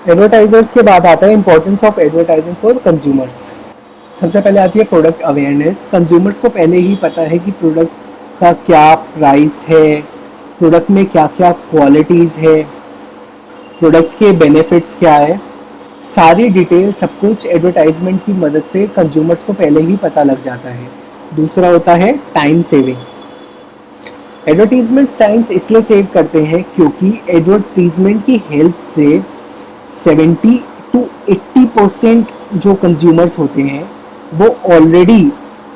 Advertisers के बाद आता है importance of advertising for consumers. सबसे पहले आती है प्रोडक्ट अवेयरनेस। कंज्यूमर्स को पहले ही पता है कि प्रोडक्ट का क्या प्राइस है, प्रोडक्ट में क्या क्या क्वालिटीज़ है, प्रोडक्ट के बेनिफिट्स क्या है, सारी डिटेल सब कुछ एडवर्टाइजमेंट की मदद से कंज्यूमर्स को पहले ही पता लग जाता है। दूसरा होता है टाइम सेविंग। एडवर्टीजमेंट्स टाइम्स इसलिए सेव करते हैं क्योंकि एडवर्टीजमेंट की हेल्प से 70 to 80% जो कंज्यूमर्स होते हैं वो ऑलरेडी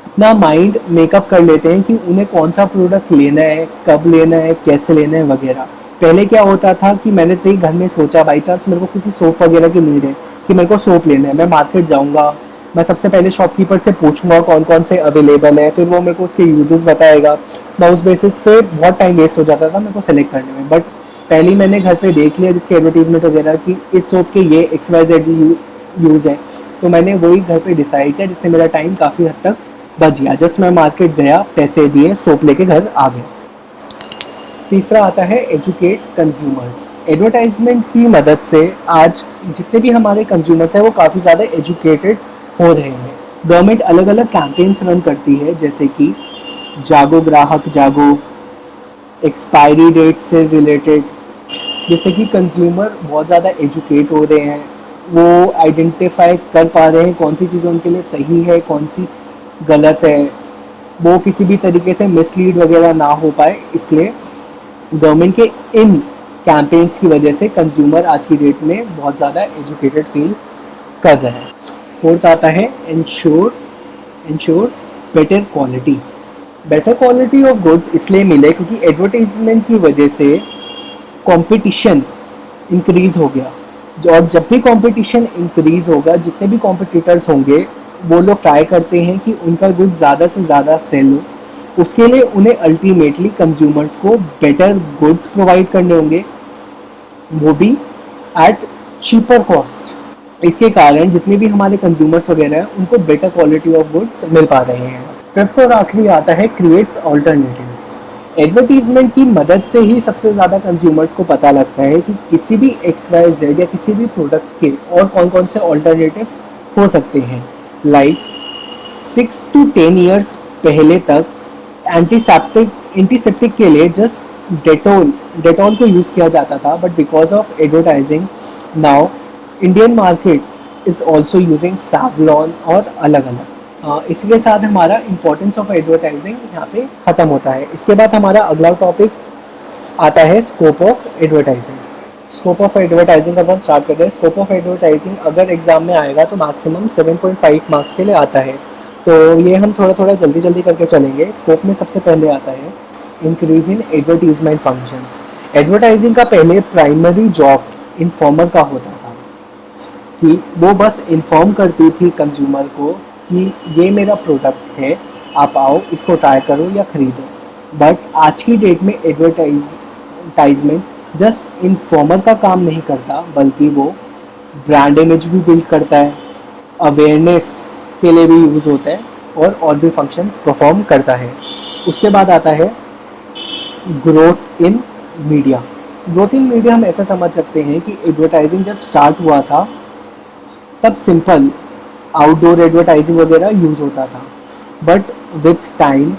अपना माइंड मेकअप कर लेते हैं कि उन्हें कौन सा प्रोडक्ट लेना है, कब लेना है, कैसे लेना है वगैरह। पहले क्या होता था कि मैंने सही घर में सोचा बाई चांस मेरे को किसी सोप वगैरह की नीड है कि मेरे को सोप लेना है, मैं मार्केट जाऊंगा, मैं सबसे पहले शॉपकीपर से पूछूंगा कौन कौन से अवेलेबल है, फिर वो मेरे को उसके यूजेस बताएगा। मैं उस बेसिस पे बहुत टाइम वेस्ट हो जाता था मेरे को सेलेक्ट करने में। बट पहले ही मैंने घर पे देख लिया जिसके एडवर्टीजमेंट वगैरह की इस सोप के ये XYZ यूज़ है, तो मैंने वही घर पे डिसाइड किया, जिससे मेरा टाइम काफ़ी हद तक बच गया। जस्ट मैं मार्केट गया, पैसे दिए, सोप लेके घर आ गया। तीसरा आता है एजुकेट कंज्यूमर्स। एडवर्टाइजमेंट की मदद से आज जितने भी हमारे कंज्यूमर्स हैं वो काफ़ी ज़्यादा एजुकेटेड हो रहे हैं। गवर्नमेंट अलग अलग कैंपेन्स रन करती है, जैसे कि जागो ग्राहक जागो, एक्सपायरी डेट से रिलेटेड, जैसे कि कंज्यूमर बहुत ज़्यादा एजुकेट हो रहे हैं, वो आइडेंटिफाई कर पा रहे हैं कौन सी चीज़ें उनके लिए सही है, कौन सी गलत है, वो किसी भी तरीके से मिसलीड वगैरह ना हो पाए। इसलिए गवर्नमेंट के इन कैंपेन्स की वजह से कंज्यूमर आज की डेट में बहुत ज़्यादा एजुकेटेड फील कर रहे हैं। फोर्थ आता है ensures better quality. Better quality of goods इसलिए मिले क्योंकि एडवर्टाइजमेंट की वजह से कंपटीशन इंक्रीज़ हो गया। और जब भी कंपटीशन इंक्रीज़ होगा, जितने भी कॉम्पिटिटर्स होंगे वो लोग ट्राई करते हैं कि उनका गुड्स ज़्यादा से ज़्यादा सेल हो। उसके लिए उन्हें अल्टीमेटली कंज्यूमर्स को बेटर गुड्स प्रोवाइड करने होंगे, वो भी एट चीपर कॉस्ट। इसके कारण जितने भी हमारे कंज्यूमर्स वगैरह हैं उनको बेटर क्वालिटी ऑफ गुड्स मिल पा रहे हैं। फिफ्थ और आखिरी आता है क्रिएट्स ऑल्टरनेटिव्स। एडवर्टीजमेंट की मदद से ही सबसे ज़्यादा कंज्यूमर्स को पता लगता है कि किसी भी XYZ या किसी भी प्रोडक्ट के और कौन कौन से ऑल्टरनेटिव्स हो सकते हैं। लाइक 6 to 10 ईयर्स पहले तक एंटीसेप्टिक के लिए जस्ट डेटॉल को यूज़ किया जाता था, but because of advertising now Indian market is also using Savlon और अलग अलग। इसी के साथ हमारा इम्पोर्टेंस ऑफ एडवर्टाइजिंग यहाँ पे ख़त्म होता है। इसके बाद हमारा अगला टॉपिक आता है scope of advertising. Scope of advertising का हम स्टार्ट करते हैं। स्कोप ऑफ एडवर्टाइजिंग अगर एग्जाम में आएगा तो मैक्सिमम 7.5 मार्क्स के लिए आता है, तो ये हम थोड़ा थोड़ा जल्दी जल्दी करके चलेंगे। स्कोप में सबसे पहले आता है increase in advertisement functions. Advertising का पहले प्राइमरी जॉब इन्फॉर्मर का होता था कि वो बस इन्फॉर्म करती थी कंज्यूमर को कि ये मेरा प्रोडक्ट है, आप आओ इसको ट्राई करो या ख़रीदो। बट आज की डेट में एडवर्टाइजमेंट जस्ट इन्फॉर्मर का काम नहीं करता, बल्कि वो ब्रांड इमेज भी बिल्ड करता है, अवेयरनेस के लिए भी यूज़ होता है और भी फंक्शंस परफॉर्म करता है। उसके बाद आता है growth in media. Growth in media हम ऐसा समझ सकते हैं कि एडवर्टाइजिंग जब स्टार्ट हुआ था तब सिंपल आउटडोर एडवर्टाइजिंग वगैरह यूज़ होता था, बट विथ टाइम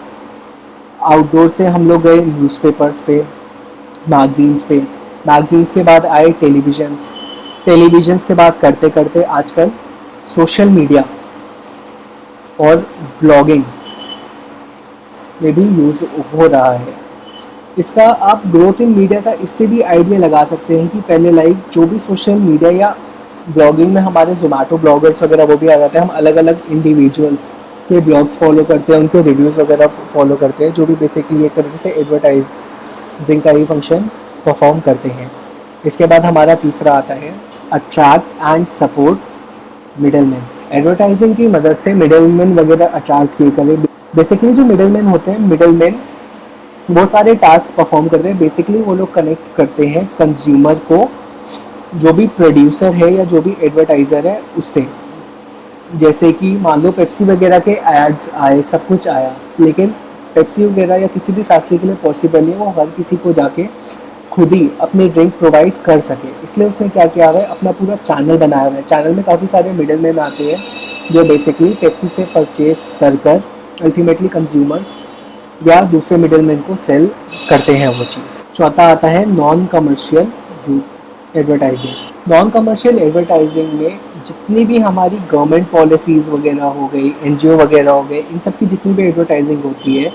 आउटडोर से हम लोग गए न्यूज़पेपर्स पे, मैगजीन्स के बाद आए टेलीविजन्स के बाद करते करते आजकल सोशल मीडिया और ब्लॉगिंग में भी यूज़ हो रहा है। इसका आप ग्रोथ इन मीडिया का इससे भी आइडिया लगा सकते हैं कि पहले लाइक जो भी सोशल मीडिया या ब्लॉगिंग में हमारे जोमेटो ब्लॉगर्स वगैरह वो भी आ जाते हैं, हम अलग अलग इंडिविजुअल्स के ब्लॉग्स फॉलो करते हैं, उनके रिव्यूज़ वगैरह फॉलो करते हैं, जो भी बेसिकली एक तरीके से एडवर्टाइजिंग का ही फंक्शन परफॉर्म करते हैं। इसके बाद हमारा तीसरा आता है attract and support middleman. Advertising की मदद से मिडलमैन वगैरह अट्रैक्ट किए करें। बेसिकली जो मिडलमैन होते हैं, मिडलमैन बहुत सारे टास्क परफॉर्म करते हैं। बेसिकली वो लोग कनेक्ट करते हैं कंज्यूमर को जो भी प्रोड्यूसर है या जो भी एडवर्टाइज़र है उससे। जैसे कि मान लो पेप्सी वगैरह के एड्स आए, सब कुछ आया, लेकिन पेप्सी वगैरह या किसी भी फैक्ट्री के लिए पॉसिबल नहीं है वो हर किसी को जाके खुद ही अपनी ड्रिंक प्रोवाइड कर सके। इसलिए उसने क्या किया हुआ है, अपना पूरा चैनल बनाया हुआ है। चैनल में काफ़ी सारे मिडल मैन आते हैं जो बेसिकली पेप्सी से परचेज कर कर अल्टीमेटली कंज्यूमर्स या दूसरे मिडल मैन को सेल करते हैं वो चीज़। चौथा आता है non commercial advertising. Non commercial advertising में जितनी भी हमारी गवर्नमेंट पॉलिसीज़ वगैरह हो गई, एनजीओ वगैरह हो गए, इन सब की जितनी भी एडवर्टाइजिंग होती है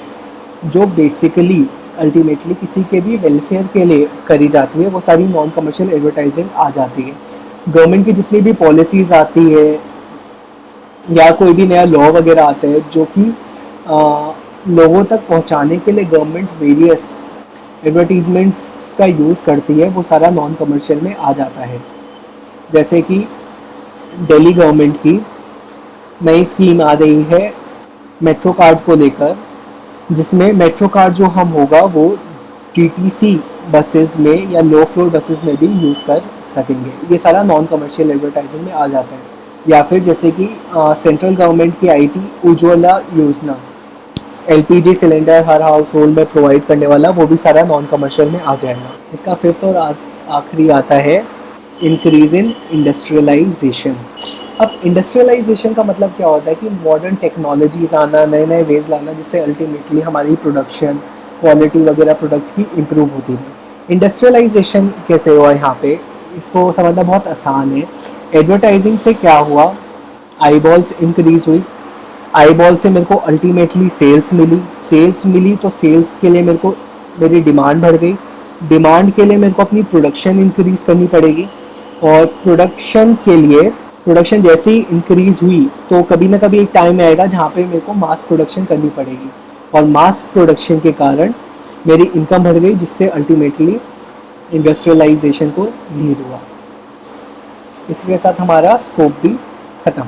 जो बेसिकली अल्टीमेटली किसी के भी वेलफेयर के लिए करी जाती है, वो सारी नॉन कमर्शियल एडवर्टाइजिंग आ जाती है। गवर्नमेंट की जितनी भी पॉलिसीज़ आती है या कोई भी नया लॉ वगैरह आता है जो कि लोगों तक पहुंचाने के लिए गवर्नमेंट वेरियस एडवर्टीजमेंट्स का यूज़ करती है, वो सारा नॉन कमर्शियल में आ जाता है। जैसे कि दिल्ली गवर्नमेंट की नई स्कीम आ रही है मेट्रो कार्ड को लेकर, जिसमें मेट्रो कार्ड जो हम होगा वो टीटीसी बसेस में या लो फ्लोर बसेस में भी यूज़ कर सकेंगे। ये सारा नॉन कमर्शियल एडवर्टाइजिंग में आ जाता है। या फिर जैसे कि सेंट्रल गवर्नमेंट की आई थी उज्ज्वला योजना, एलपीजी सिलेंडर हर हाउस होल्ड में प्रोवाइड करने वाला, वो भी सारा नॉन कमर्शियल में आ जाएगा। इसका फिफ्थ और आखिरी आता है इंक्रीज इन इंडस्ट्रियलाइजेशन। अब इंडस्ट्रियलाइजेशन का मतलब क्या होता है कि मॉडर्न टेक्नोलॉजीज आना, नए नए वेज लाना, जिससे अल्टीमेटली हमारी प्रोडक्शन क्वालिटी वगैरह प्रोडक्ट की इम्प्रूव होती है। इंडस्ट्रियलाइजेशन कैसे हुआ यहाँ पे, इसको समझना बहुत आसान है। एडवर्टाइजिंग से क्या हुआ, आई बॉल्स इंक्रीज हुई, आई बॉल से मेरे को अल्टीमेटली सेल्स मिली तो सेल्स के लिए मेरे को मेरी डिमांड बढ़ गई, डिमांड के लिए मेरे को अपनी प्रोडक्शन इंक्रीज़ करनी पड़ेगी, और प्रोडक्शन जैसे ही इंक्रीज़ हुई तो कभी ना कभी एक टाइम आएगा जहाँ पे मेरे को मास प्रोडक्शन करनी पड़ेगी, और मास प्रोडक्शन के कारण मेरी इनकम बढ़ गई, जिससे अल्टीमेटली इंडस्ट्रियलाइजेशन को लीड हुआ। इसके साथ हमारा स्कोप भी ख़त्म।